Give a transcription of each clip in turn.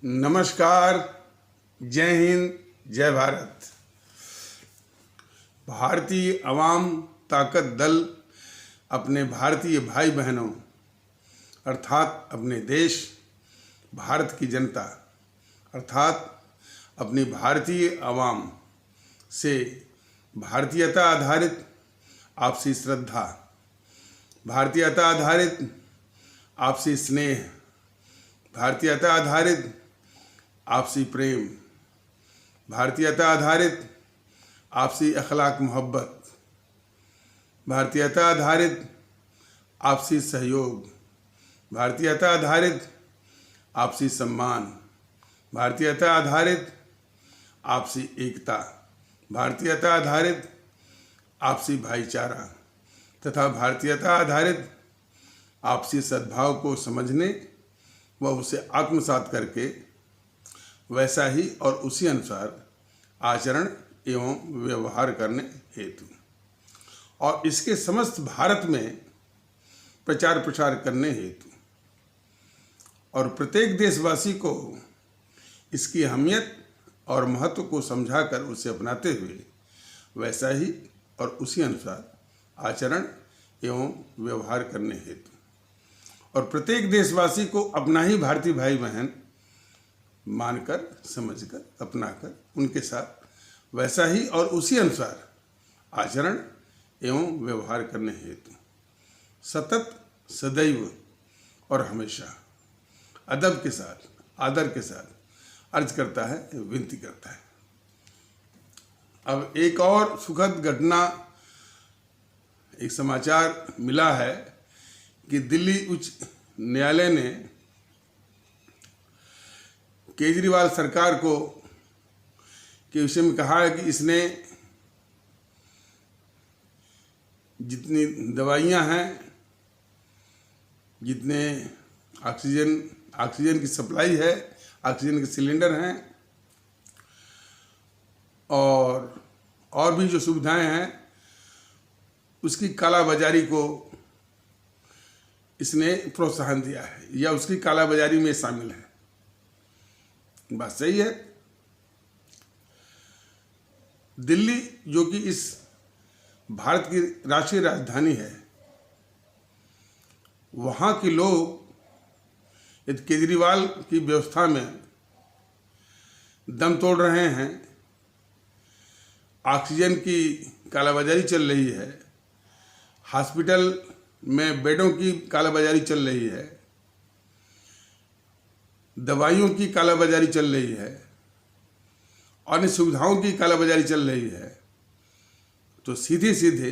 नमस्कार, जय हिंद, जय भारत। भारतीय अवाम ताकत दल अपने भारतीय भाई बहनों अर्थात अपने देश भारत की जनता अर्थात अपनी भारतीय अवाम से भारतीयता आधारित आपसी श्रद्धा, भारतीयता आधारित आपसी स्नेह, भारतीयता आधारित आपसी प्रेम, भारतीयता आधारित आपसी अखलाक मोहब्बत, भारतीयता आधारित आपसी सहयोग, भारतीयता आधारित आपसी सम्मान, भारतीयता आधारित आपसी एकता, भारतीयता आधारित आपसी भाईचारा तथा भारतीयता आधारित आपसी सद्भाव को समझने व उसे आत्मसात करके वैसा ही और उसी अनुसार आचरण एवं व्यवहार करने हेतु और इसके समस्त भारत में प्रचार प्रसार करने हेतु और प्रत्येक देशवासी को इसकी अहमियत और महत्व को समझाकर उसे अपनाते हुए वैसा ही और उसी अनुसार आचरण एवं व्यवहार करने हेतु और प्रत्येक देशवासी को अपना ही भारतीय भाई बहन मानकर, समझकर, अपनाकर उनके साथ वैसा ही और उसी अनुसार आचरण एवं व्यवहार करने हेतु सतत, सदैव और हमेशा अदब के साथ, आदर के साथ अर्ज करता है, विनती करता है। अब एक और सुखद घटना, एक समाचार मिला है कि दिल्ली उच्च न्यायालय ने केजरीवाल सरकार को के विषय में कहा है कि इसने जितनी दवाइयां हैं, जितने ऑक्सीजन की सप्लाई है, ऑक्सीजन के सिलेंडर हैं और भी जो सुविधाएं हैं, उसकी कालाबाजारी को इसने प्रोत्साहन दिया है या उसकी कालाबाजारी में शामिल है। बात सही है। दिल्ली जो कि इस भारत की राष्ट्रीय राजधानी है, वहाँ के लोग यदि केजरीवाल की व्यवस्था में दम तोड़ रहे हैं, ऑक्सीजन की कालाबाजारी चल रही है, हॉस्पिटल में बेडों की कालाबाजारी चल रही है, दवाइयों की कालाबाजारी चल रही है, अन्य सुविधाओं की कालाबाजारी चल रही है, तो सीधे सीधे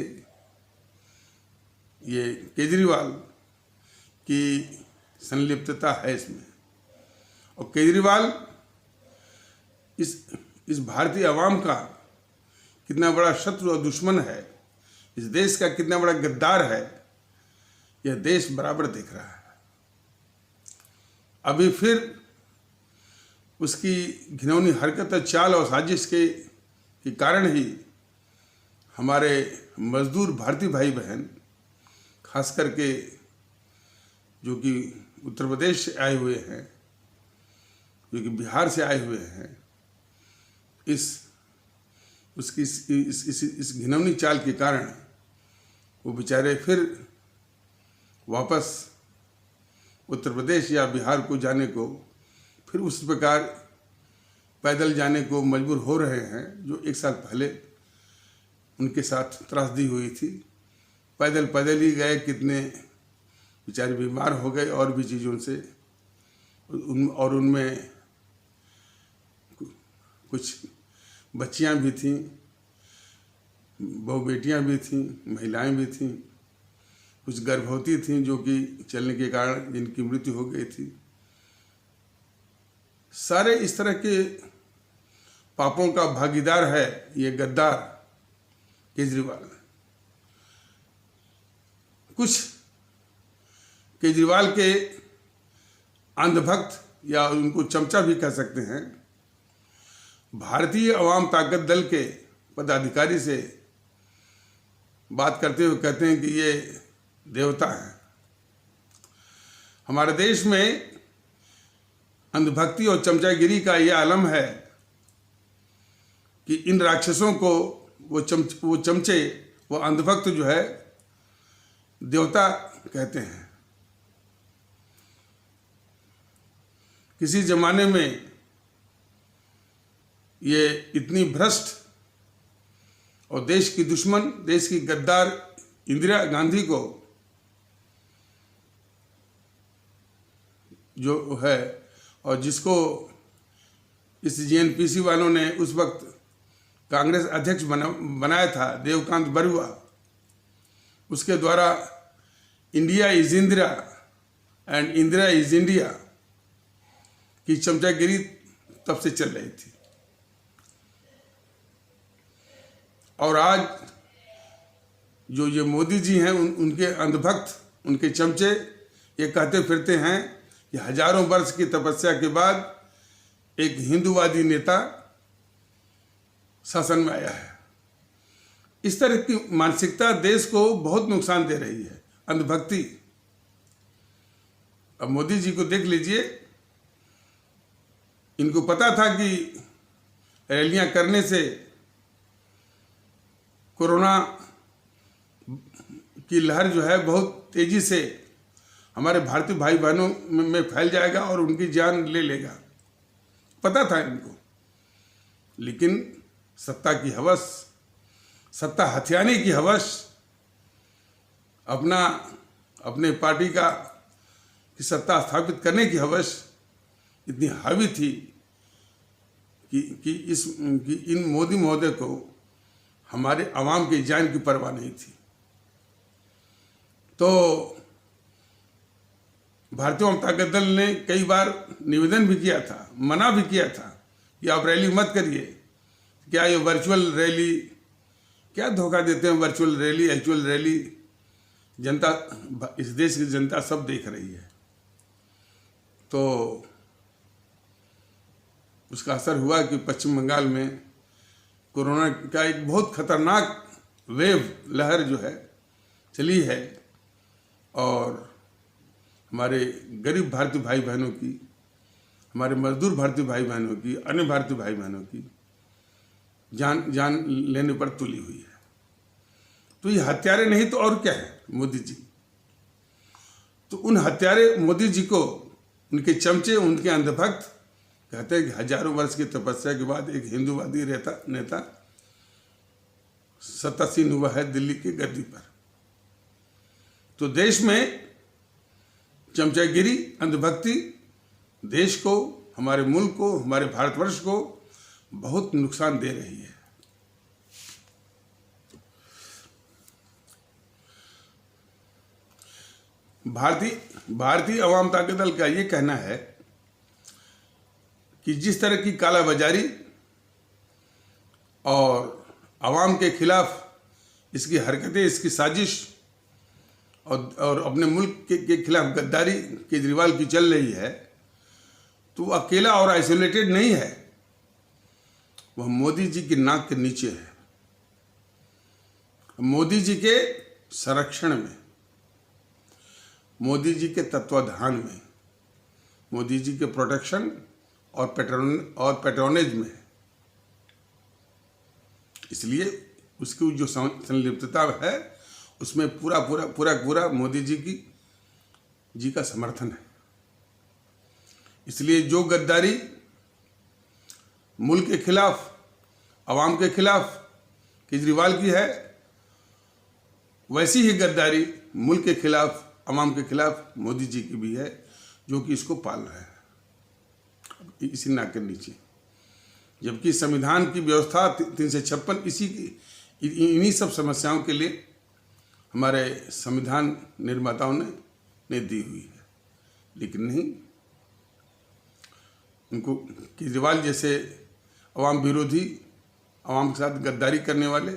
ये केजरीवाल की संलिप्तता है इसमें। और केजरीवाल इस भारतीय आवाम का कितना बड़ा शत्रु और दुश्मन है, इस देश का कितना बड़ा गद्दार है, यह देश बराबर देख रहा है। अभी फिर उसकी घिनौनी हरकत, चाल और साजिश के कारण ही हमारे मजदूर भारतीय भाई बहन, खास करके जो कि उत्तर प्रदेश से आए हुए हैं, जो कि बिहार से आए हुए हैं, इस घिनौनी चाल के कारण वो बेचारे फिर वापस उत्तर प्रदेश या बिहार को जाने को, फिर उस प्रकार पैदल जाने को मजबूर हो रहे हैं जो एक साल पहले उनके साथ त्रासदी हुई थी। पैदल ही गए, कितने बेचारे बीमार हो गए और भी चीज़ों से, और उनमें कुछ बच्चियां भी थीं, बहु बेटियां भी थीं, महिलाएं भी थीं, कुछ गर्भवती थीं जो कि चलने के कारण जिनकी मृत्यु हो गई थी। सारे इस तरह के पापों का भागीदार है ये गद्दार केजरीवाल। कुछ केजरीवाल के अंधभक्त या उनको चमचा भी कह सकते हैं, भारतीय अवाम ताकत दल के पदाधिकारी से बात करते हुए कहते हैं कि ये देवता हैं। हमारे देश में अंधभक्ति और चमचागिरी का यह आलम है कि इन राक्षसों को वो चमचे, वो अंधभक्त जो है देवता कहते हैं। किसी जमाने में ये इतनी भ्रष्ट और देश की दुश्मन, देश की गद्दार इंदिरा गांधी को जो है, और जिसको इस जीएनपीसी वालों ने उस वक्त कांग्रेस अध्यक्ष बनाया था, देवकांत बरुआ, उसके द्वारा India is Indira and Indira is India की चमचागिरी तब से चल रही थी। और आज जो ये मोदी जी हैं, उनके अंधभक्त, उनके चमचे ये कहते फिरते हैं कि हजारों वर्ष की तपस्या के बाद एक हिंदूवादी नेता शासन में आया है। इस तरह की मानसिकता देश को बहुत नुकसान दे रही है, अंधभक्ति। अब मोदी जी को देख लीजिए, इनको पता था कि रैलियां करने से कोरोना की लहर जो है बहुत तेजी से हमारे भारतीय भाई बहनों में फैल जाएगा और उनकी जान ले लेगा, पता था इनको। लेकिन सत्ता की हवस, सत्ता हथियाने की हवस, अपने पार्टी की सत्ता स्थापित करने की हवस इतनी हावी थी कि इन मोदी महोदय को हमारे आवाम की जान की परवाह नहीं थी। तो भारतीय जनता दल ने कई बार निवेदन भी किया था, मना भी किया था कि आप रैली मत करिए, क्या ये वर्चुअल रैली, क्या धोखा देते हैं वर्चुअल रैली, एक्चुअल रैली। जनता, इस देश की जनता सब देख रही है। तो उसका असर हुआ कि पश्चिम बंगाल में कोरोना का एक बहुत खतरनाक वेव, लहर जो है चली है, और हमारे गरीब भारतीय भाई बहनों की, हमारे मजदूर भारतीय भाई बहनों की, अन्य भारतीय भाई बहनों की जान लेने पर तुली हुई है। तो ये हत्यारे नहीं तो और क्या है, मोदी जी। तो उन हत्यारे मोदी जी को उनके चमचे, उनके अंधभक्त कहते हैं कि हजारों वर्ष की तपस्या के बाद एक हिंदूवादी नेता सत्तासीन हुआ है दिल्ली की गद्दी पर। तो देश में चमचागिरी, अंधभक्ति देश को, हमारे मुल्क को, हमारे भारतवर्ष को बहुत नुकसान दे रही है। भारतीय अवाम ताकत दल का ये कहना है कि जिस तरह की कालाबाजारी और अवाम के खिलाफ इसकी हरकतें, इसकी साजिश और अपने मुल्क के खिलाफ गद्दारी केजरीवाल की चल रही है, तो वो अकेला और आइसोलेटेड नहीं है, वह मोदी जी की नाक के नीचे है। मोदी जी के संरक्षण में, मोदी जी के तत्वाधान में, मोदी जी के प्रोटेक्शन और पैट्रोनेज में। इसलिए उसकी जो संलिप्तता है उसमें पूरा मोदी जी का समर्थन है। इसलिए जो गद्दारी मुल्क के खिलाफ, अवाम के खिलाफ केजरीवाल की है, वैसी ही गद्दारी मुल्क के खिलाफ, अवाम के खिलाफ मोदी जी की भी है, जो कि इसको पाल रहा है इसी नाक के नीचे। जबकि संविधान की व्यवस्था 356 इन्हीं सब समस्याओं के लिए हमारे संविधान निर्माताओं ने दी हुई है। लेकिन नहीं, उनको केजरीवाल जैसे अवाम विरोधी, अवाम के साथ गद्दारी करने वाले,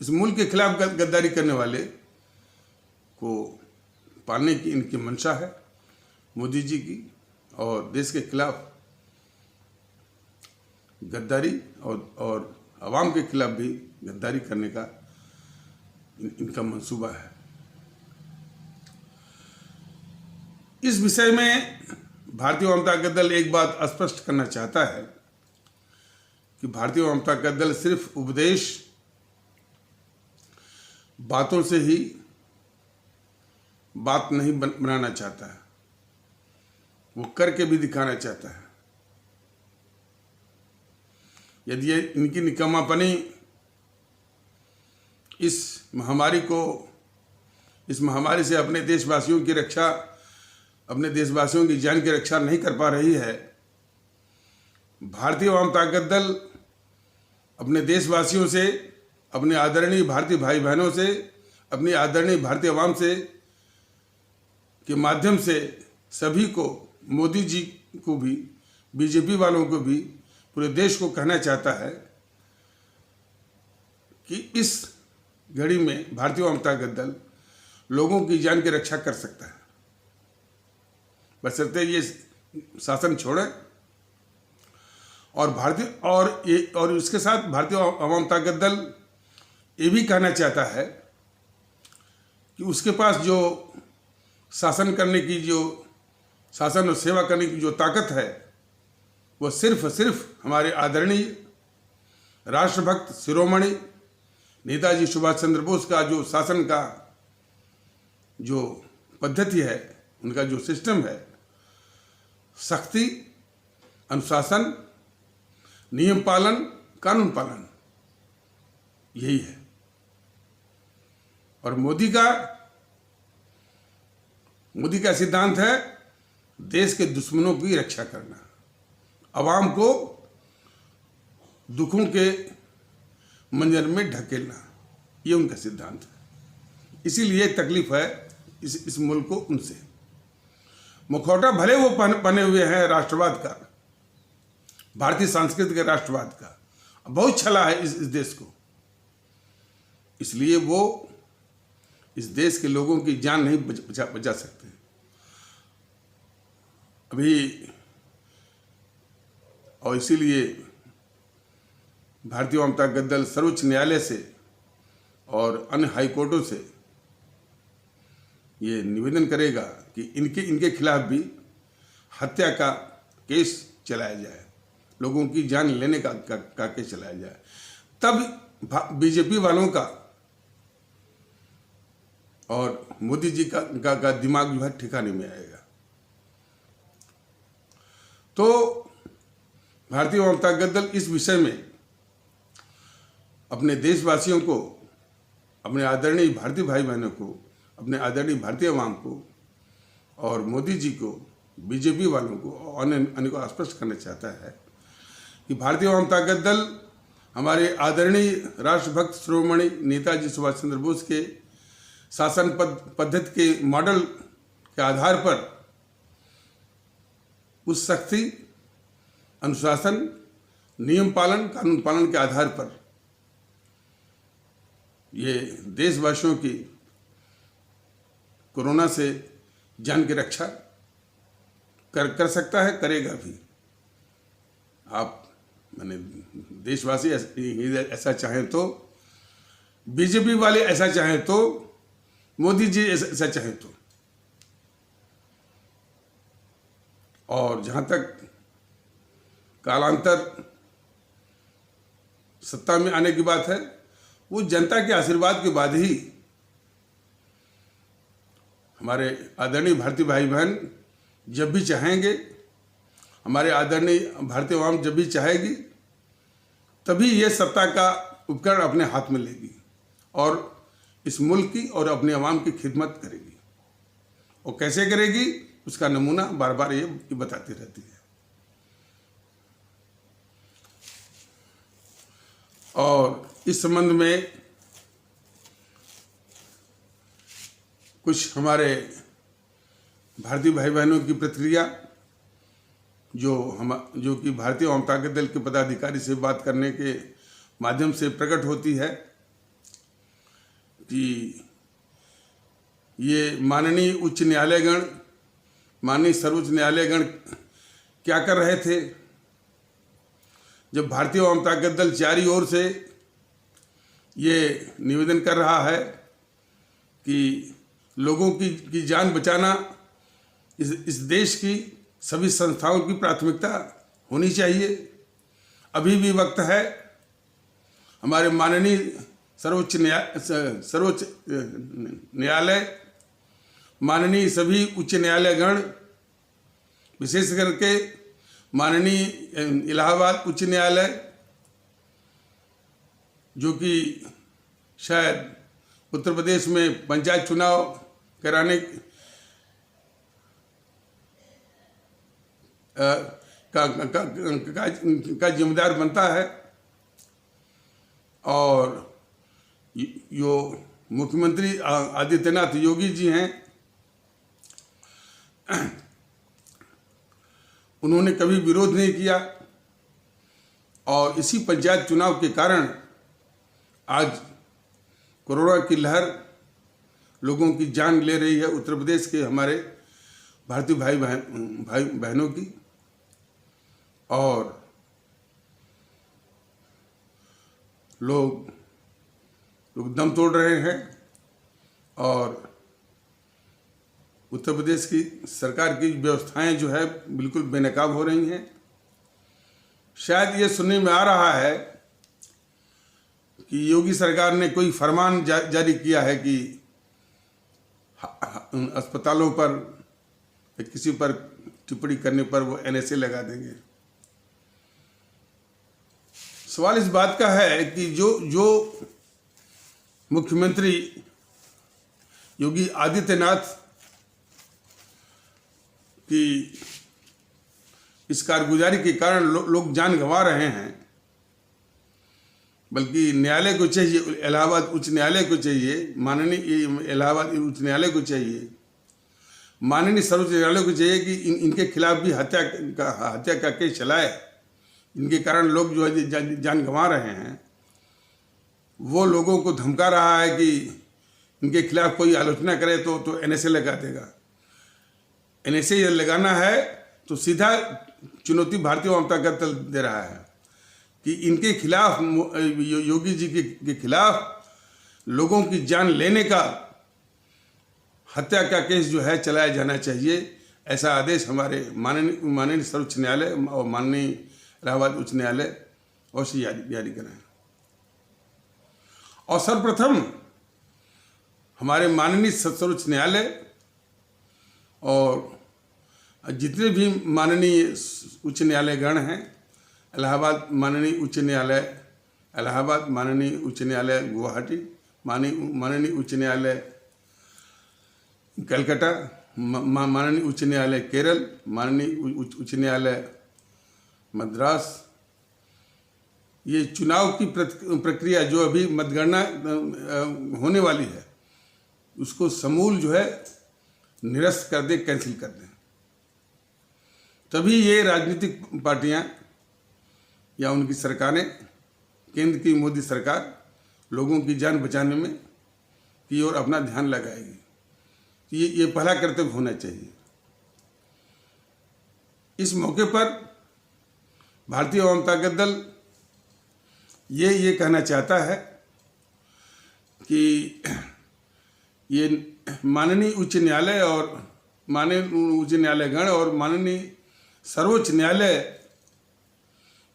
इस मुल्क के खिलाफ गद्दारी करने वाले को पालने की इनकी मंशा है मोदी जी की, और देश के खिलाफ गद्दारी और अवाम के खिलाफ भी गद्दारी करने का इनका मंसूबा है। इस विषय में भारतीय वाम ताकत दल एक बात स्पष्ट करना चाहता है कि भारतीय वाम ताकत दल सिर्फ उपदेश बातों से ही बात नहीं बनाना चाहता है, वो करके भी दिखाना चाहता है। यदि ये इनकी निकम्मापनी इस महामारी से अपने देशवासियों की रक्षा, अपने देशवासियों की जान की रक्षा नहीं कर पा रही है, भारतीय वाम ताकत दल अपने देशवासियों से, अपने आदरणीय भारतीय भाई बहनों से, अपनी आदरणीय भारतीय आवाम से के माध्यम से सभी को, मोदी जी को भी, बीजेपी वालों को भी, पूरे देश को कहना चाहता है कि इस घड़ी में भारतीय वाम ताकत दल लोगों की जान की रक्षा कर सकता है, बशर्ते ये शासन छोड़े। और इसके साथ भारतीय वाम ताकत दल ये भी कहना चाहता है कि उसके पास जो शासन करने की, जो शासन और सेवा करने की जो ताकत है, वो सिर्फ हमारे आदरणीय राष्ट्रभक्त शिरोमणि नेताजी सुभाष चंद्र बोस का जो शासन का जो पद्धति है, उनका जो सिस्टम है, सख्ती, अनुशासन, नियम पालन, कानून पालन, यही है। और मोदी का सिद्धांत है देश के दुश्मनों की रक्षा करना, आवाम को दुखों के मंजर में ढकेलना, ये उनका सिद्धांत है। इसीलिए तकलीफ है इस मुल्क को उनसे। मुखौटा भले वो पहने हुए हैं राष्ट्रवाद का, भारतीय संस्कृति के राष्ट्रवाद का, बहुत छला है इस देश को, इसलिए वो इस देश के लोगों की जान नहीं बचा सकते। अभी और इसीलिए भारतीय वाम ताकत दल सर्वोच्च न्यायालय से और अन्य हाई कोर्टों से ये निवेदन करेगा कि इनके खिलाफ भी हत्या का केस चलाया जाए, लोगों की जान लेने का केस चलाया जाए, तब बीजेपी वालों का और मोदी जी का दिमाग जो है ठिकाने में आएगा। तो भारतीय वाम ताकत दल इस विषय में अपने देशवासियों को, अपने आदरणीय भारतीय भाई बहनों को, अपने आदरणीय भारतीय आवाम को और मोदी जी को, बीजेपी वालों को और अन्य को स्पष्ट करना चाहता है कि भारतीय वाम ताकत दल हमारे आदरणीय राष्ट्रभक्त शिरोमणि नेताजी सुभाष चंद्र बोस के शासन पद्धति के मॉडल के आधार पर उस सख्ती, अनुशासन, नियम पालन, कानून पालन के आधार पर ये देशवासियों की कोरोना से जान की रक्षा कर सकता है, करेगा भी। आप देशवासी ऐसा चाहें तो, बीजेपी वाले ऐसा चाहें तो, मोदी जी ऐसा चाहें तो, और जहां तक कालांतर सत्ता में आने की बात है, वो जनता के आशीर्वाद के बाद ही हमारे आदरणीय भारतीय भाई बहन जब भी चाहेंगे, हमारे आदरणीय भारतीय आवाम जब भी चाहेगी, तभी ये सत्ता का उपकरण अपने हाथ में लेगी और इस मुल्क की और अपने आवाम की खिदमत करेगी। और कैसे करेगी, उसका नमूना बार बार ये बताती रहती है। और इस संबंध में कुछ हमारे भारतीय भाई बहनों की प्रतिक्रिया जो कि भारतीय वाम ताकत दल के पदाधिकारी से बात करने के माध्यम से प्रकट होती है कि ये माननीय उच्च न्यायालयगण, माननीय सर्वोच्च न्यायालयगण क्या कर रहे थे जब भारतीय वाम ताकत दल चारों ओर से ये निवेदन कर रहा है कि लोगों की जान बचाना इस देश की सभी संस्थाओं की प्राथमिकता होनी चाहिए। अभी भी वक्त है। हमारे माननीय सर्वोच्च न्यायालय, माननीय सभी उच्च न्यायालयगण, विशेष करके माननीय इलाहाबाद उच्च न्यायालय, जो कि शायद उत्तर प्रदेश में पंचायत चुनाव कराने का जिम्मेदार बनता है, और जो मुख्यमंत्री आदित्यनाथ योगी जी हैं, उन्होंने कभी विरोध नहीं किया, और इसी पंचायत चुनाव के कारण आज कोरोना की लहर लोगों की जान ले रही है। उत्तर प्रदेश के हमारे भारतीय भाई बहनों की, और लोग दम तोड़ रहे हैं, और उत्तर प्रदेश की सरकार की व्यवस्थाएं जो है बिल्कुल बेनकाब हो रही हैं। शायद ये सुनने में आ रहा है कि योगी सरकार ने कोई फरमान जारी किया है कि अस्पतालों पर या किसी पर टिप्पणी करने पर वो NSA लगा देंगे। सवाल इस बात का है कि जो मुख्यमंत्री योगी आदित्यनाथ की इस कारगुजारी के कारण लोग जान गंवा रहे हैं, बल्कि न्यायालय को चाहिए, इलाहाबाद उच्च न्यायालय को चाहिए, माननीय इलाहाबाद उच्च न्यायालय को चाहिए, माननीय सर्वोच्च न्यायालय को चाहिए कि इनके खिलाफ भी हत्या का केस चलाए। इनके कारण लोग जो है जान गंवा रहे हैं। वो लोगों को धमका रहा है कि इनके खिलाफ कोई आलोचना करे तो NSA लगा देगा। NSA ये लगाना है तो सीधा चुनौती भारतीय जनता दल दे रहा है कि इनके खिलाफ, योगी जी के खिलाफ लोगों की जान लेने का, हत्या का केस जो है चलाया जाना चाहिए। ऐसा आदेश हमारे माननीय सर्वोच्च न्यायालय और माननीय इलाहाबाद उच्च न्यायालय अवश्य जारी करें। और सर्वप्रथम हमारे माननीय सर्वोच्च न्यायालय और जितने भी माननीय उच्च न्यायालयगण हैं, इलाहाबाद माननीय उच्च न्यायालय इलाहाबाद, माननीय उच्च न्यायालय गुवाहाटी, माननीय उच्च न्यायालय कलकत्ता, माननीय उच्च न्यायालय केरल, माननीय उच्च न्यायालय मद्रास, ये चुनाव की प्रक्रिया जो अभी मतगणना होने वाली है, उसको समूल जो है निरस्त कर दें, कैंसिल कर दें। तभी ये राजनीतिक पार्टियां या उनकी सरकारें, केंद्र की मोदी सरकार लोगों की जान बचाने में की ओर अपना ध्यान लगाएगी। ये पहला कर्तव्य होना चाहिए। इस मौके पर भारतीय जनता दल ये कहना चाहता है कि ये माननीय उच्च न्यायालय और माननीय उच्च न्यायालयगण और माननीय सर्वोच्च न्यायालय,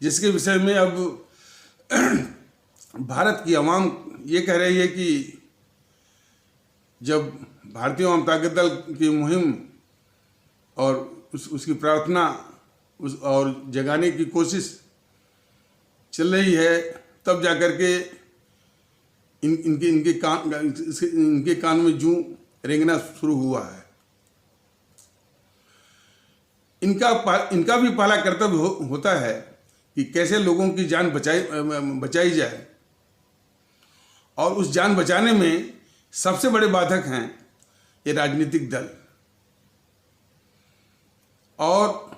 जिसके विषय में अब भारत की आवाम ये कह रही है कि जब भारतीय जनता दल की मुहिम और उसकी प्रार्थना और जगाने की कोशिश चल रही है, तब जाकर के इनके कान में जूं रेंगना शुरू हुआ है। इनका भी पहला कर्तव्य होता है कि कैसे लोगों की जान बचाई जाए, और उस जान बचाने में सबसे बड़े बाधक हैं ये राजनीतिक दल। और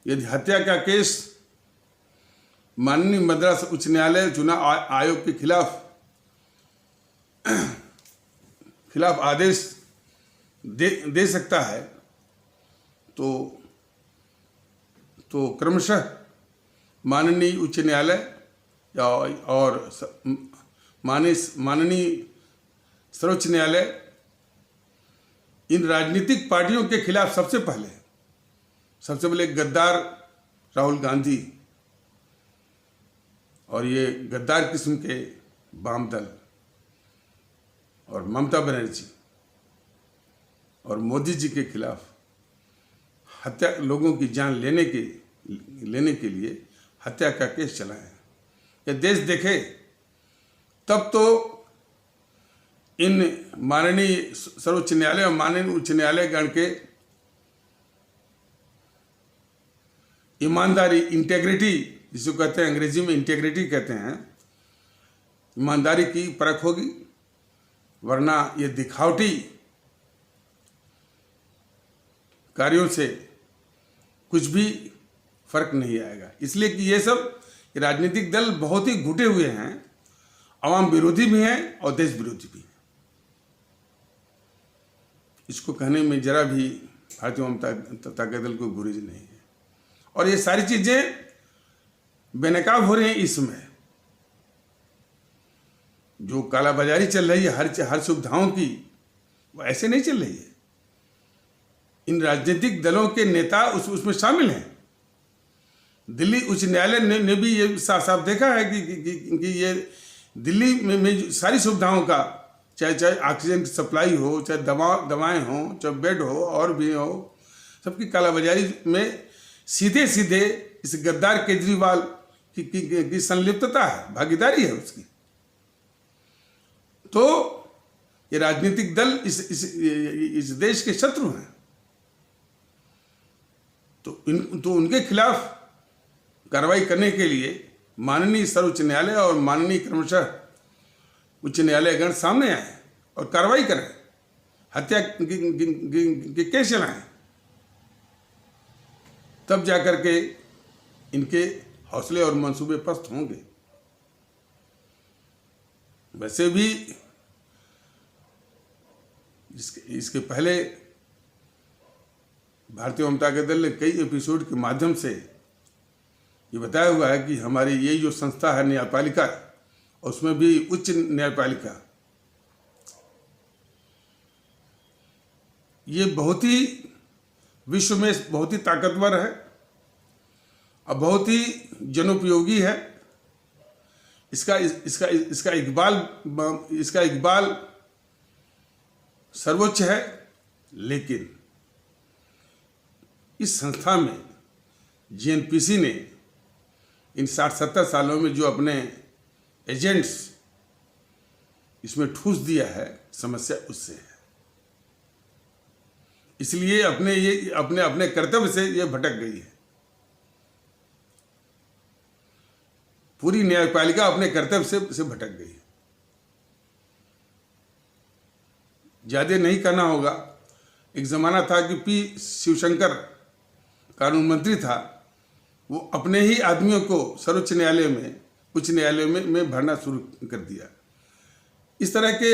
यदि हत्या का केस माननीय मद्रास उच्च न्यायालय चुनाव आयोग के खिलाफ आदेश दे सकता है, तो क्रमशः माननीय उच्च न्यायालय और माननीय सर्वोच्च न्यायालय इन राजनीतिक पार्टियों के खिलाफ सबसे पहले सबसे पहले गद्दार राहुल गांधी और ये गद्दार किस्म के वाम दल और ममता बनर्जी और मोदी जी के खिलाफ हत्या, लोगों की जान लेने के लिए हत्या का केस चला है। ये देश देखे तब तो इन माननीय सर्वोच्च न्यायालय और माननीय उच्च न्यायालय गण के ईमानदारी, इंटेग्रिटी जिसको कहते हैं, अंग्रेजी में इंटेग्रिटी कहते हैं, ईमानदारी की परख होगी, वरना ये दिखावटी कार्यों से कुछ भी फर्क नहीं आएगा। इसलिए कि ये सब राजनीतिक दल बहुत ही घुटे हुए हैं, आवाम विरोधी भी हैं और देश विरोधी भी हैं। इसको कहने में जरा भी भारतीय जनता दल को गुरेज नहीं है। और ये सारी चीजें बेनकाब हो रही हैं। इस समय जो कालाबाजारी चल रही है हर सुविधाओं की, वो ऐसे नहीं चल रही है। इन राजनीतिक दलों के नेता उसमें शामिल हैं। दिल्ली उच्च न्यायालय ने भी ये साफ साफ देखा है कि ये दिल्ली में सारी सुविधाओं का, चाहे ऑक्सीजन की सप्लाई हो, चाहे दवाएं हो, चाहे बेड हो और भी हो, सबकी कालाबाजारी में सीधे सीधे इस गद्दार केजरीवाल की संलिप्तता है, भागीदारी है उसकी। तो ये राजनीतिक दल इस देश के शत्रु हैं। तो उनके खिलाफ कार्रवाई करने के लिए माननीय सर्वोच्च न्यायालय और माननीय क्रमशः उच्च न्यायालय गण सामने आए और कार्रवाई करें, हत्या के केस चलाएं, तब जाकर के इनके हौसले और मंसूबे पस्त होंगे। वैसे भी इसके पहले भारतीय जनता दल ने कई एपिसोड के माध्यम से ये बताया हुआ है कि हमारी ये जो संस्था है न्यायपालिका, उसमें भी उच्च न्यायपालिका, ये बहुत ही विश्व में बहुत ही ताकतवर है और बहुत ही जनोपयोगी है। इसका इकबाल सर्वोच्च है। लेकिन इस संस्था में जीएनपीसी ने इन 60-70 सालों में जो अपने एजेंट्स इसमें ठूस दिया है, समस्या उससे है। इसलिए अपने कर्तव्य से ये भटक गई है। पूरी न्यायपालिका अपने कर्तव्य से भटक गई है। ज्यादा नहीं कहना होगा, एक जमाना था कि पी शिवशंकर कानून मंत्री था, वो अपने ही आदमियों को सर्वोच्च न्यायालय में, उच्च न्यायालय में भरना शुरू कर दिया। इस तरह के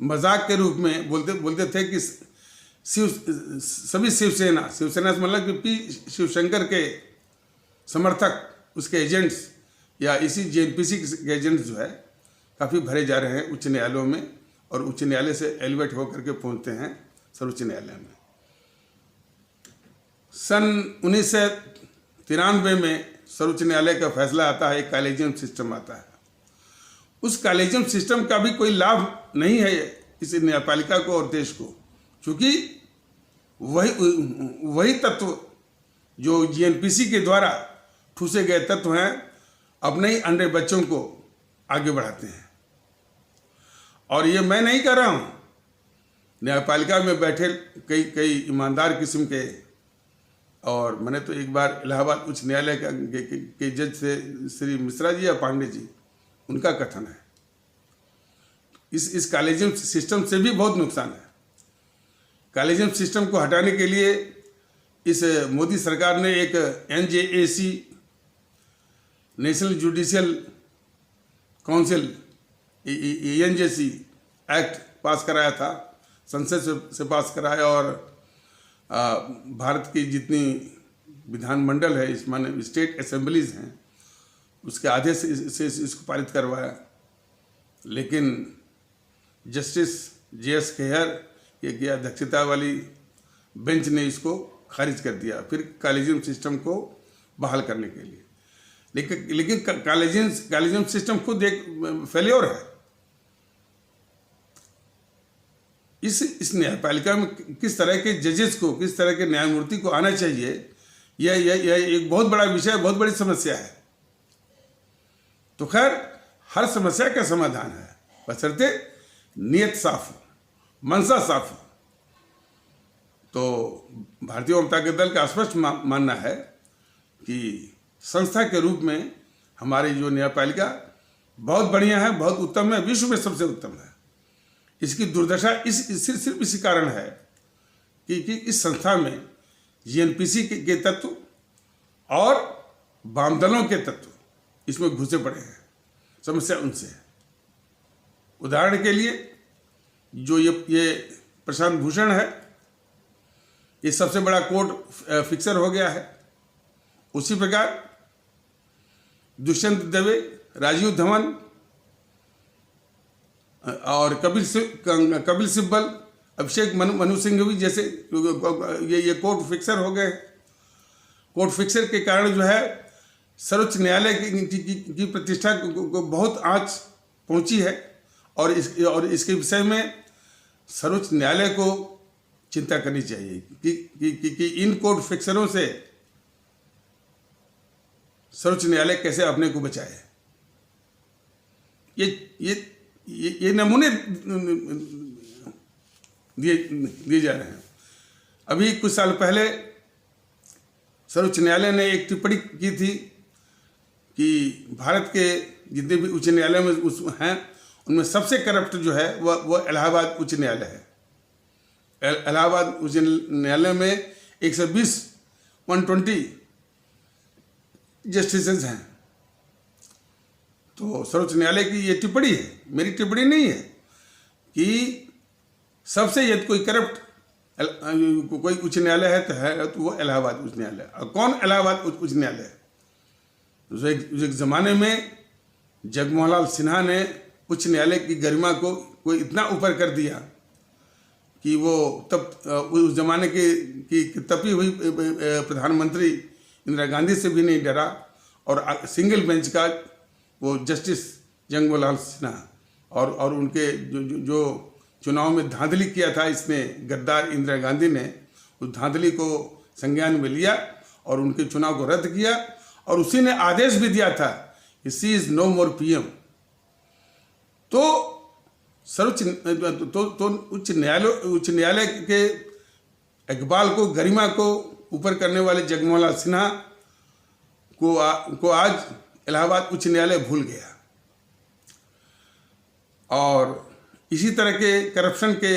मजाक के रूप में बोलते थे कि सभी शिवसेना से मतलब कि पी शिवशंकर के समर्थक, उसके एजेंट्स या इसी जेएनपीसी के एजेंट्स जो है काफ़ी भरे जा रहे हैं उच्च न्यायालयों में, और उच्च न्यायालय से एलिवेट होकर के पहुंचते हैं सर्वोच्च न्यायालय में। सन 1993 में सर्वोच्च न्यायालय का फैसला आता है, एक कॉलेजियम सिस्टम आता है। उस कॉलेजियम सिस्टम का भी कोई लाभ नहीं है इस न्यायपालिका को और देश को, क्योंकि वही तत्व जो जीएनपीसी के द्वारा ठूसे गए तत्व हैं, अपने ही अंडे बच्चों को आगे बढ़ाते हैं। और ये मैं नहीं कह रहा हूँ, न्यायपालिका में बैठे कई ईमानदार किस्म के, और मैंने तो एक बार इलाहाबाद उच्च न्यायालय के जज से श्री मिश्रा जी या पांडे जी, उनका कथन है इस कॉलेजियम सिस्टम से भी बहुत नुकसान है। कॉलेजियम सिस्टम को हटाने के लिए इस मोदी सरकार ने एक NJAC, national judicial council, NJC act पास कराया था, संसद से पास कराया, और भारत की जितनी विधानमंडल है, इस माने स्टेट असेंबलीज हैं, उसके आधे से इसको पारित करवाया। लेकिन जस्टिस जेएस खेहर की अध्यक्षता वाली बेंच ने इसको खारिज कर दिया, फिर कॉलेजियम सिस्टम को बहाल करने के लिए। लेकिन कॉलेजियम सिस्टम खुद एक फेल्योर है। इस न्यायपालिका में किस तरह के जजेस को, किस तरह के न्यायमूर्ति को आना चाहिए, यह एक बहुत बड़ा विषय, बहुत बड़ी समस्या है। तो खैर, हर समस्या का समाधान है, बशर्ते नियत साफ हो, मनसा साफ हो। तो भारतीय जनता दल का स्पष्ट मानना है कि संस्था के रूप में हमारी जो न्यायपालिका बहुत बढ़िया है, बहुत उत्तम है, विश्व में सबसे उत्तम है। इसकी दुर्दशा सिर्फ इसी कारण है कि इस संस्था में जीएनपीसी के तत्व और वाम दलों के तत्व इसमें घुसे पड़े हैं। समस्या उनसे है। उदाहरण के लिए जो ये प्रशांत भूषण है, ये सबसे बड़ा कोर्ट फिक्सर हो गया है। उसी प्रकार दुष्यंत दवे, राजीव धवन और कपिल सिब्बल, अभिषेक मनु सिंघवी जैसे ये कोर्ट फिक्सर हो गए। कोर्ट फिक्सर के कारण जो है सर्वोच्च न्यायालय की प्रतिष्ठा को बहुत आंच पहुंची है। और इसके विषय में सर्वोच्च न्यायालय को चिंता करनी चाहिए कि इन कोर्ट फिक्सरों से सर्वोच्च न्यायालय कैसे अपने को बचाए। ये नमूने दिए जा रहे हैं। अभी कुछ साल पहले सर्वोच्च न्यायालय ने एक टिप्पणी की थी कि भारत के जितने भी उच्च न्यायालय में हैं, उनमें सबसे करप्ट जो है वह इलाहाबाद उच्च न्यायालय है। इलाहाबाद उच्च न्यायालय में 120 जस्टिसेस हैं। तो सर्वोच्च न्यायालय की ये टिप्पणी है, मेरी टिप्पणी नहीं है, कि सबसे यदि कोई करप्ट कोई उच्च न्यायालय है तो वो इलाहाबाद उच्च न्यायालय। और कौन इलाहाबाद उच्च न्यायालय है? तो एक ज़माने में जगमोहन लाल सिन्हा ने उच्च न्यायालय की गरिमा को इतना ऊपर कर दिया कि वो तब उस जमाने की तपी हुई प्रधानमंत्री इंदिरा गांधी से भी नहीं डरा। और सिंगल बेंच का वो जस्टिस जगमोहन लाल सिन्हा और उनके जो चुनाव में धांधली किया था, इसने गद्दार इंदिरा गांधी ने उस धांधली को संज्ञान में लिया और उनके चुनाव को रद्द किया। और उसी ने आदेश भी दिया था कि she is no more PM. तो उच्च न्यायालय के इकबाल को, गरिमा को ऊपर करने वाले जगमोहन लाल सिन्हा को आज इलाहाबाद उच्च न्यायालय भूल गया। और इसी तरह के करप्शन के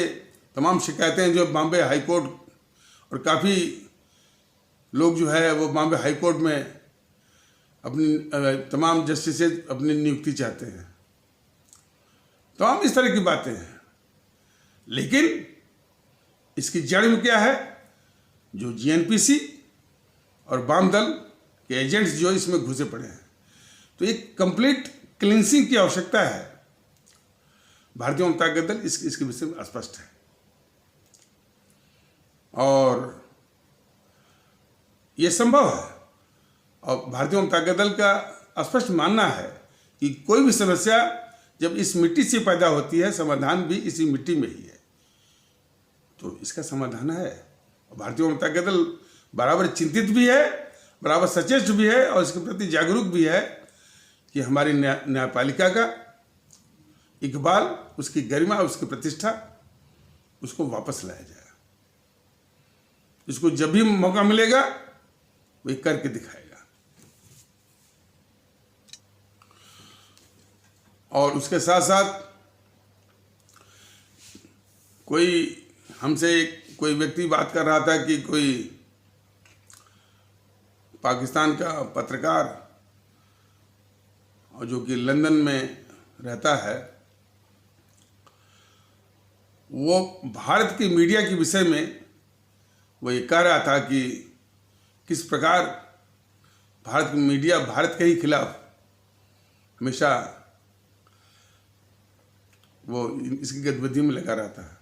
तमाम शिकायतें जो बॉम्बे हाई कोर्ट, और काफ़ी लोग जो है वो बॉम्बे हाई कोर्ट में अपनी तमाम जस्टिसेज अपनी नियुक्ति चाहते हैं। तमाम इस तरह की बातें हैं। लेकिन इसकी जड़ में क्या है? जो जीएनपीसी और वाम दल के एजेंट्स जो इसमें घुसे पड़े हैं। तो एक कंप्लीट क्लींसिंग की आवश्यकता है। भारतीय जनता दल इसके विषय में स्पष्ट है। और यह संभव है। और भारतीय जनता दल का स्पष्ट मानना है कि कोई भी समस्या जब इस मिट्टी से पैदा होती है, समाधान भी इसी मिट्टी में ही है। तो इसका समाधान है। भारतीय जनता दल बराबर चिंतित भी है, बराबर सचेत भी है और इसके प्रति जागरूक भी है कि हमारी न्यायपालिका का इकबाल, उसकी गरिमा, उसकी प्रतिष्ठा, उसको वापस लाया जाए। इसको जब भी मौका मिलेगा वो करके दिखाएगा। और उसके साथ साथ कोई व्यक्ति बात कर रहा था कि कोई पाकिस्तान का पत्रकार और जो कि लंदन में रहता है, वो भारत की मीडिया के विषय में वो ये कह रहा था कि किस प्रकार भारत की मीडिया भारत के ही खिलाफ हमेशा वो इसकी गतिविधि में लगा रहता है।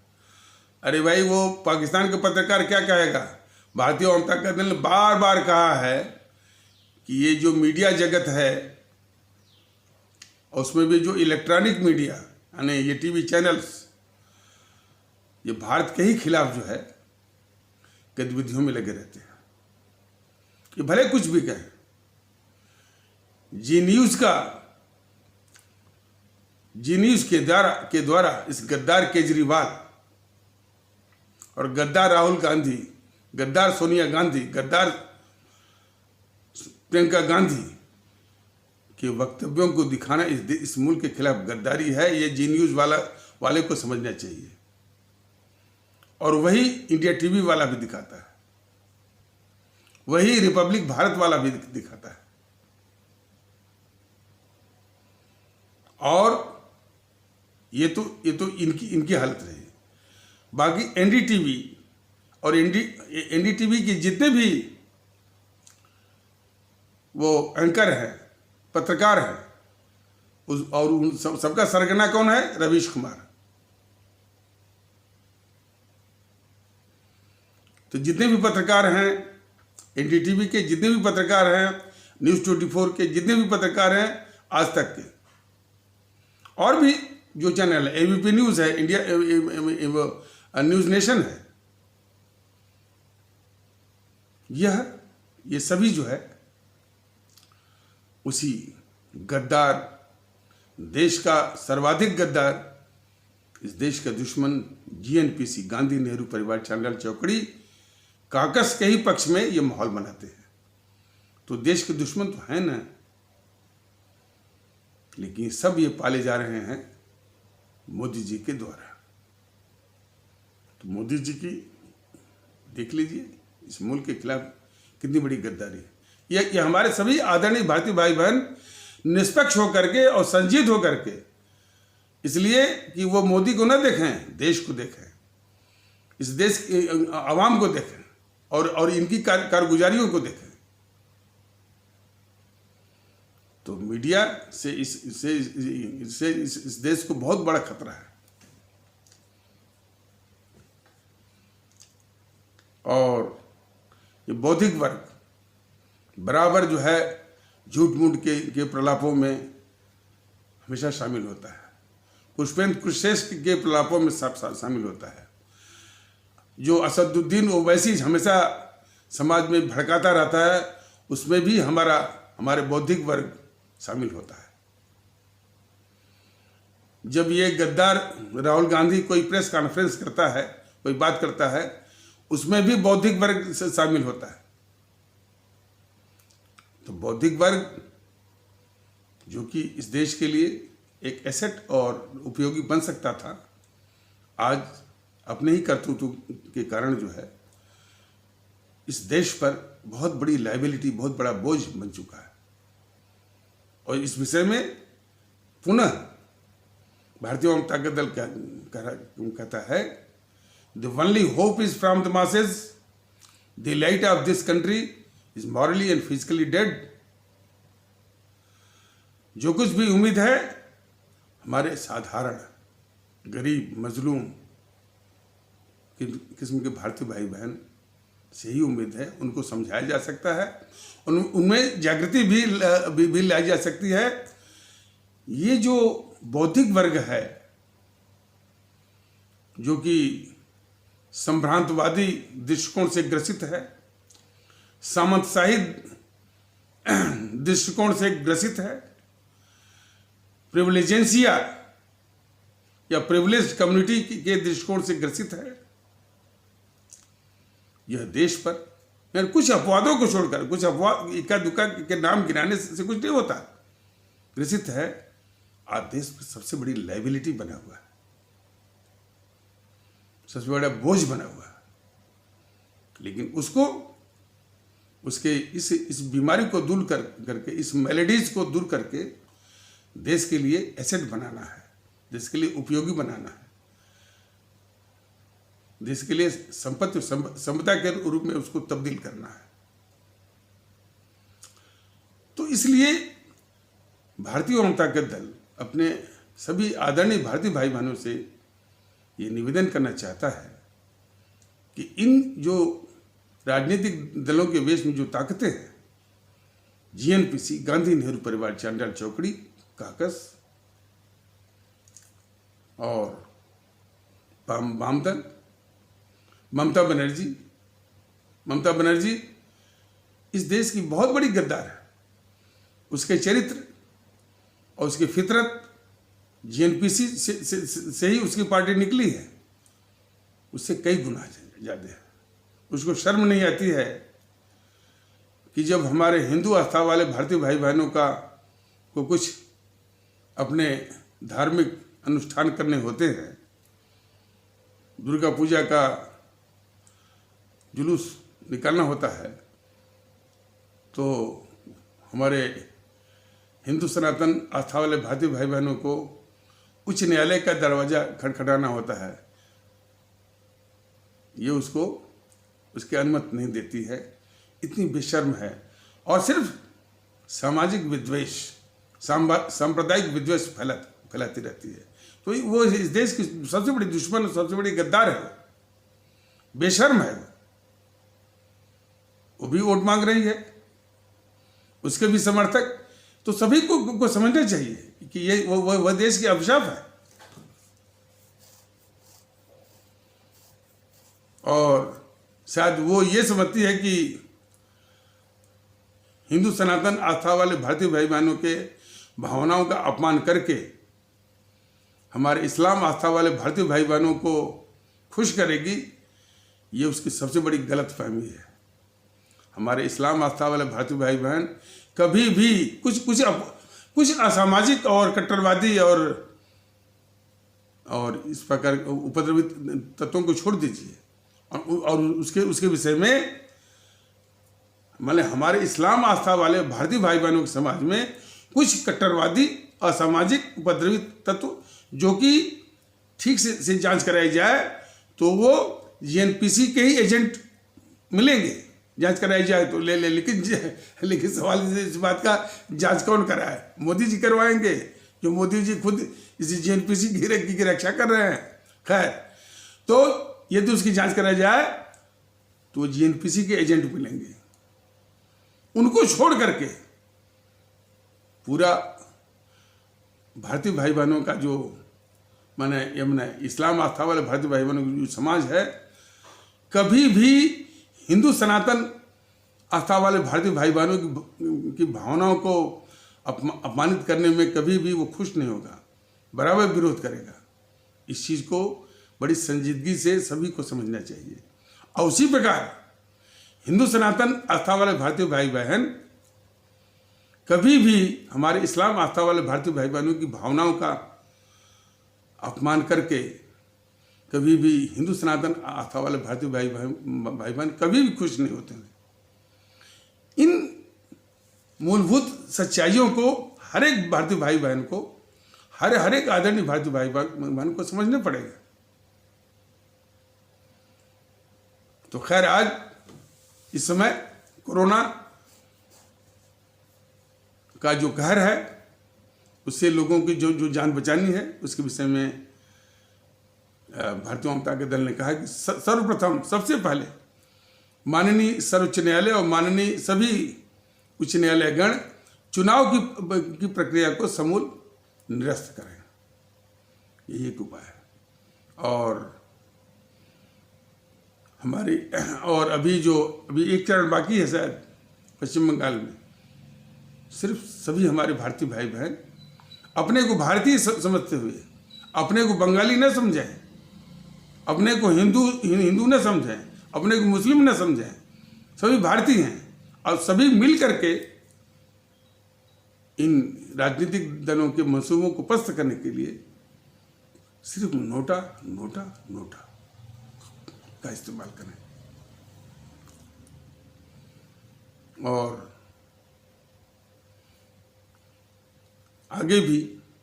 अरे भाई, वो पाकिस्तान का पत्रकार क्या कहेगा? भारतीय जनता दल ने बार बार कहा है कि ये जो मीडिया जगत है, उसमें भी जो इलेक्ट्रॉनिक मीडिया यानी ये टीवी चैनल्स, ये भारत के ही खिलाफ जो है गतिविधियों में लगे रहते हैं। ये भले कुछ भी कहें, जी न्यूज़ के द्वारा इस गद्दार केजरीवाल और गद्दार राहुल गांधी, गद्दार सोनिया गांधी, गद्दार प्रियंका गांधी के वक्तव्यों को दिखाना इस मुल्क के खिलाफ गद्दारी है। ये जी न्यूज़ वाले को समझना चाहिए। और वही इंडिया टीवी वाला भी दिखाता है, वही रिपब्लिक भारत वाला भी दिखाता है। और ये तो इनकी हालत रही। बाकी एनडीटीवी और एनडीटीवी के जितने भी वो एंकर हैं, पत्रकार हैं, और उन सबका सरगना कौन है? रवीश कुमार। तो जितने भी पत्रकार हैं, एनडीटीवी के जितने भी पत्रकार हैं, न्यूज़ 24 के जितने भी पत्रकार हैं, आज तक के, और भी जो चैनल है, एबीपी न्यूज़ है, इंडिया न्यूज़ नेशन है, ये सभी जो है उसी गद्दार, देश का सर्वाधिक गद्दार, इस देश का दुश्मन जीएनपीसी, गांधी नेहरू परिवार चांडाल चौकड़ी काकस के ही पक्ष में ये माहौल बनाते हैं। तो देश के दुश्मन तो हैं ना, लेकिन सब ये पाले जा रहे हैं मोदी जी के द्वारा। तो मोदी जी की देख लीजिए इस मुल्क के खिलाफ कितनी बड़ी गद्दारी है। ये हमारे सभी आदरणीय भारतीय भाई बहन निष्पक्ष होकर के और संजीत होकर के, इसलिए कि वो मोदी को न देखें, देश को देखें, इस देश की आवाम को देखें और इनकी कारगुजारियों को देखें। तो मीडिया से इस देश को बहुत बड़ा खतरा है। और ये बौद्धिक वर्ग बराबर जो है झूठ मूठ के प्रलापों में हमेशा शामिल होता है। पुष्पेंद्र कुशवाहा के प्रलापों में शामिल होता है। जो असदुद्दीन ओवैसी हमेशा समाज में भड़काता रहता है, उसमें भी हमारे बौद्धिक वर्ग शामिल होता है। जब ये गद्दार राहुल गांधी कोई प्रेस कॉन्फ्रेंस करता है, कोई बात करता है, उसमें भी बौद्धिक वर्ग से शामिल होता है। तो बौद्धिक वर्ग जो कि इस देश के लिए एक एसेट और उपयोगी बन सकता था, आज अपने ही कर्तृत्व के कारण जो है इस देश पर बहुत बड़ी लायबिलिटी, बहुत बड़ा बोझ बन चुका है। और इस विषय में पुनः भारतीय जनता दल कहता है, the only hope is from the masses, the light of this country is morally and physically dead. जो कुछ भी उम्मीद है हमारे साधारण गरीब मजलूम किस्म के भारतीय भाई बहन से ही उम्मीद है। उनको समझाया जा सकता है, उनमें जागृति भी लाई जा सकती है। ये जो बौद्धिक वर्ग है जो कि संभ्रांतवादी दृष्टिकोण से ग्रसित है, सामंतशाही दृष्टिकोण से ग्रसित है, प्रिविलेजेंसिया या प्रिविलेज्ड कम्युनिटी के दृष्टिकोण से ग्रसित है। यह देश पर कुछ अपवादों को छोड़कर, कुछ अपवाद इक्का दुक्का के नाम गिनाने से कुछ नहीं होता, ग्रसित है। आज देश पर सबसे बड़ी लायबिलिटी बना हुआ है, सबसे बड़ा बोझ बना हुआ है। लेकिन उसको उसके इस बीमारी को दूर करके, इस मेलेडीज को दूर करके देश के लिए एसेट बनाना है, देश के लिए उपयोगी बनाना है, देश के लिए संपदा के रूप में उसको तब्दील करना है। तो इसलिए भारतीय जनता दल अपने सभी आदरणीय भारतीय भाई बहनों से ये निवेदन करना चाहता है कि इन जो राजनीतिक दलों के वेश में जो ताकतें हैं, जीएनपीसी, गांधी नेहरू परिवार, चांडाल चौकड़ी, काकस और वामदल, ममता बनर्जी इस देश की बहुत बड़ी गद्दार है। उसके चरित्र और उसकी फितरत जीएनपीसी से ही उसकी पार्टी निकली है, उससे कई गुना ज़्यादा है। उसको शर्म नहीं आती है कि जब हमारे हिंदू आस्था वाले भारतीय भाई बहनों को कुछ अपने धार्मिक अनुष्ठान करने होते हैं, दुर्गा पूजा का जुलूस निकालना होता है, तो हमारे हिंदू सनातन आस्था वाले भारतीय भाई बहनों को उच्च न्यायालय का दरवाज़ा खटखटाना होता है। ये उसकी अनुमति नहीं देती है। इतनी बेशर्म है और सिर्फ सामाजिक विद्वेष, सांप्रदायिक विद्वेष फैलाती रहती है। तो वो इस देश की सबसे बड़ी दुश्मन, सबसे बड़ी गद्दार है, बेशर्म है। वो भी वोट मांग रही है, उसके भी समर्थक। तो सभी को समझना चाहिए कि ये वह देश की अभिशाप है। और शायद वो ये समझती है कि हिंदू सनातन आस्था वाले भारतीय भाई बहनों के भावनाओं का अपमान करके हमारे इस्लाम आस्था वाले भारतीय भाई बहनों को खुश करेगी। ये उसकी सबसे बड़ी गलतफहमी है। हमारे इस्लाम आस्था वाले भारतीय भाई बहन कभी भी कुछ असामाजिक और कट्टरवादी और इस प्रकार उपद्रवी तत्वों को छोड़ दीजिए और उसके विषय में मतलब हमारे इस्लाम आस्था वाले भारतीय भाई बहनों के समाज में कुछ कट्टरवादी, असामाजिक, उपद्रवी तत्व जो कि ठीक से जांच कराई जाए तो वो जीएनपीसी के ही एजेंट मिलेंगे। जांच कराई जाए तो लेकिन सवाल इस बात का जांच कौन कराए? मोदी जी करवाएंगे, जो मोदी जी खुद इसी जीएनपीसी की रक्षा कर रहे हैं। खैर, तो यदि उसकी जांच कराई जाए तो जीएनपीसी के एजेंट मिलेंगे। उनको छोड़ करके पूरा भारतीय भाई बहनों का जो माने इस्लाम आस्था वाले भारतीय भाई बहनों का जो समाज है, कभी भी हिंदू सनातन आस्था वाले भारतीय भाई बहनों की भावनाओं को अपमानित करने में कभी भी वो खुश नहीं होगा, बराबर विरोध करेगा। इस चीज़ को बड़ी संजीदगी से सभी को समझना चाहिए। और उसी प्रकार हिंदू सनातन आस्था वाले भारतीय भाई बहन कभी भी हमारे इस्लाम आस्था वाले भारतीय भाई बहनों की भावनाओं का अपमान करके कभी भी हिंदू सनातन आस्था वाले भारतीय भाई बहन कभी भी खुश नहीं होते हैं। इन मूलभूत सच्चाइयों को हर एक भारतीय भाई बहन को, हर एक आदरणीय भारतीय भाई बहन को समझना पड़ेगा। तो खैर, आज इस समय कोरोना का जो कहर है उससे लोगों की जो जान बचानी है उसके विषय में भारतीय जनता दल ने कहा कि सर्वप्रथम सबसे पहले माननीय सर्वोच्च न्यायालय और माननीय सभी उच्च न्यायालयगण चुनाव की प्रक्रिया को समूल निरस्त करें। यही एक उपाय है। और अभी एक चरण बाकी है शायद पश्चिम बंगाल में, सिर्फ सभी हमारे भारतीय भाई बहन अपने को भारतीय समझते हुए अपने को बंगाली न समझें, अपने को हिंदू न समझें, अपने को मुस्लिम न समझें, सभी भारतीय हैं। और सभी मिल करके इन राजनीतिक दलों के मंसूबों को पस्त करने के लिए सिर्फ नोटा का इस्तेमाल करें। और आगे भी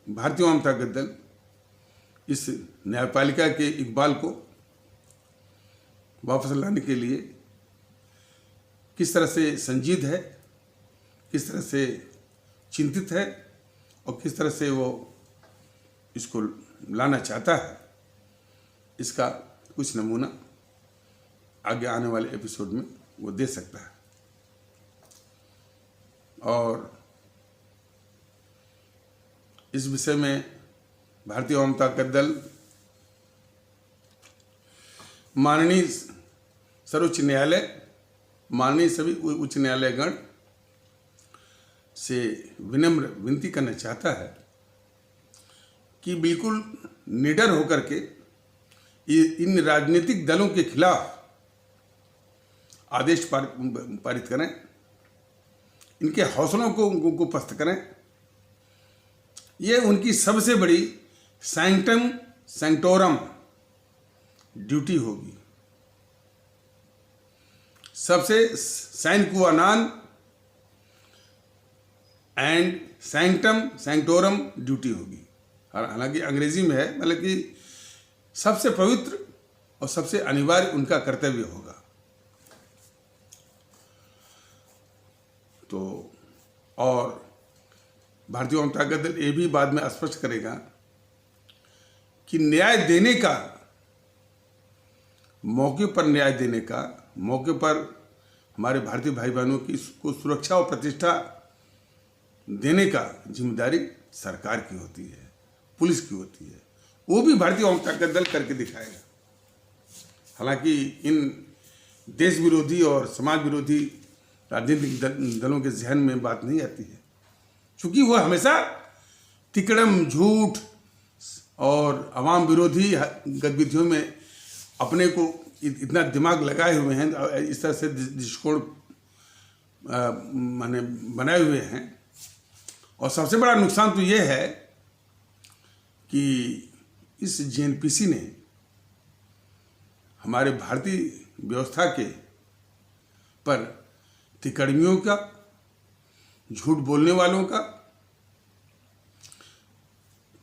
भारतीय जनता दल इस न्यायपालिका के इकबाल को वापस लाने के लिए किस तरह से संजीद है, किस तरह से चिंतित है और किस तरह से वो इसको लाना चाहता है, इसका कुछ नमूना आगे आने वाले एपिसोड में वो दे सकता है। और इस विषय में भारतीय वाम ताकत दल माननीय सर्वोच्च न्यायालय, माननीय सभी उच्च न्यायालयगण से विनम्र विनती करना चाहता है कि बिल्कुल निडर होकर के इन राजनीतिक दलों के खिलाफ आदेश पारित करें, इनके हौसलों को पस्त करें। ये उनकी सबसे बड़ी सैंक्टम सैंक्टोरम ड्यूटी होगी, सबसे साइन क्वा नॉन एंड सैंक्टम सैंक्टोरम ड्यूटी होगी। हालांकि अंग्रेजी में है, मतलब कि सबसे पवित्र और सबसे अनिवार्य उनका कर्तव्य होगा। तो और भारतीय वाम ताकत दल ये भी बाद में स्पष्ट करेगा कि न्याय देने का, मौके पर न्याय देने का, मौके पर हमारे भारतीय भाई बहनों की को सुरक्षा और प्रतिष्ठा देने का जिम्मेदारी सरकार की होती है, पुलिस की होती है। वो भी भारतीय वाम ताकत दल करके दिखाएगा। हालांकि इन देश विरोधी और समाज विरोधी राजनीतिक दलों के जहन में बात नहीं आती है, क्योंकि वो हमेशा तिकड़म, झूठ और अवाम विरोधी गतिविधियों में अपने को इतना दिमाग लगाए हुए हैं, इस तरह से दृष्टिकोण माने बनाए हुए हैं। और सबसे बड़ा नुकसान तो ये है कि इस जेएनपीसी ने हमारे भारतीय व्यवस्था के पर तिकड़मियों का, झूठ बोलने वालों का,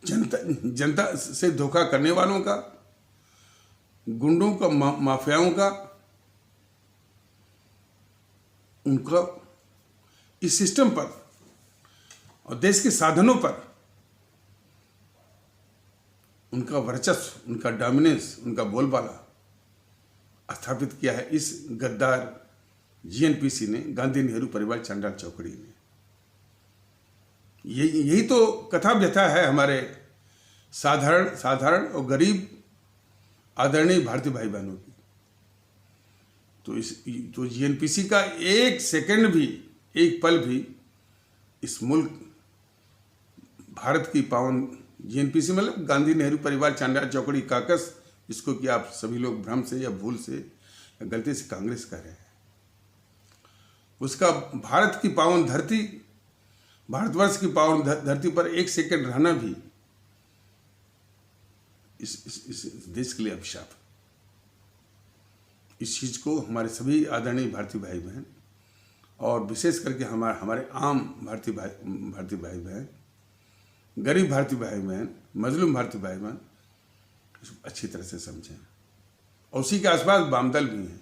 जनता से धोखा करने वालों का, गुंडों का, माफियाओं का, उनका इस सिस्टम पर और देश के साधनों पर उनका वर्चस्व, उनका डोमिनेंस, उनका बोलबाला स्थापित किया है इस गद्दार जीएनपीसी ने, गांधी नेहरू परिवार चांडाल चौकड़ी ने। यही तो कथा व्यथा है हमारे साधारण और गरीब आदरणीय भारतीय भाई बहनों की। तो जीएनपीसी का एक सेकंड भी, एक पल भी इस मुल्क भारत की पावन, जीएनपीसी मतलब गांधी नेहरू परिवार चांडाल चौकड़ी काकस, इसको कि आप सभी लोग भ्रम से या भूल से या गलती से कांग्रेस कह रहे हैं, उसका भारत की पावन धरती, भारतवर्ष की पावन धरती पर एक सेकंड रहना भी इस देश के लिए अभिशाप है। इस चीज को हमारे सभी आदरणीय भारतीय भाई बहन और विशेष करके हमारे आम भारतीय भाई बहन, गरीब भारतीय भाई बहन, मजलूम भारतीय भाई बहन अच्छी तरह से समझें। और उसी के आसपास वामदल भी हैं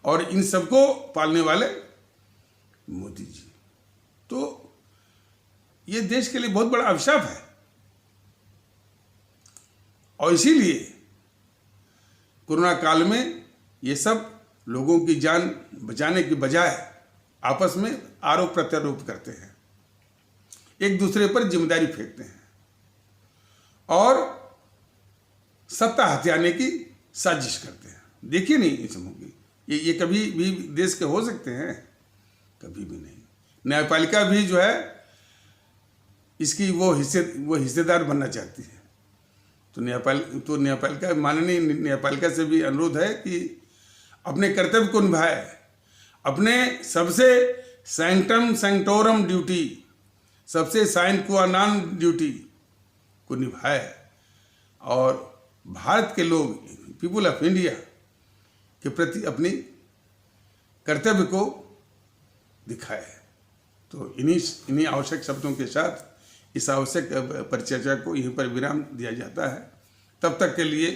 और इन सबको पालने वाले मोदी जी। तो ये देश के लिए बहुत बड़ा अभिशाप है। और इसीलिए कोरोना काल में ये सब लोगों की जान बचाने की बजाय आपस में आरोप प्रत्यारोप करते हैं, एक दूसरे पर जिम्मेदारी फेंकते हैं और सत्ता हथियाने की साजिश करते हैं। देखिए नहीं इस समूह की, ये कभी भी देश के हो सकते हैं? कभी भी नहीं। न्यायपालिका भी जो है इसकी वो हिस्सेदार बनना चाहती है। तो न्यायपालिका, माननीय न्यायपालिका से भी अनुरोध है कि अपने कर्तव्य को निभाए, अपने सबसे सैंक्टम सैंक्टोरम ड्यूटी, सबसे साइन क्वा नॉन ड्यूटी को निभाए और भारत के लोग, पीपुल ऑफ इंडिया के प्रति अपनी कर्तव्य को दिखाए। तो इन्हीं आवश्यक शब्दों के साथ इस आवश्यक परिचर्चा को यहीं पर विराम दिया जाता है। तब तक के लिए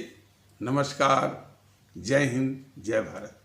नमस्कार, जय हिंद, जय भारत।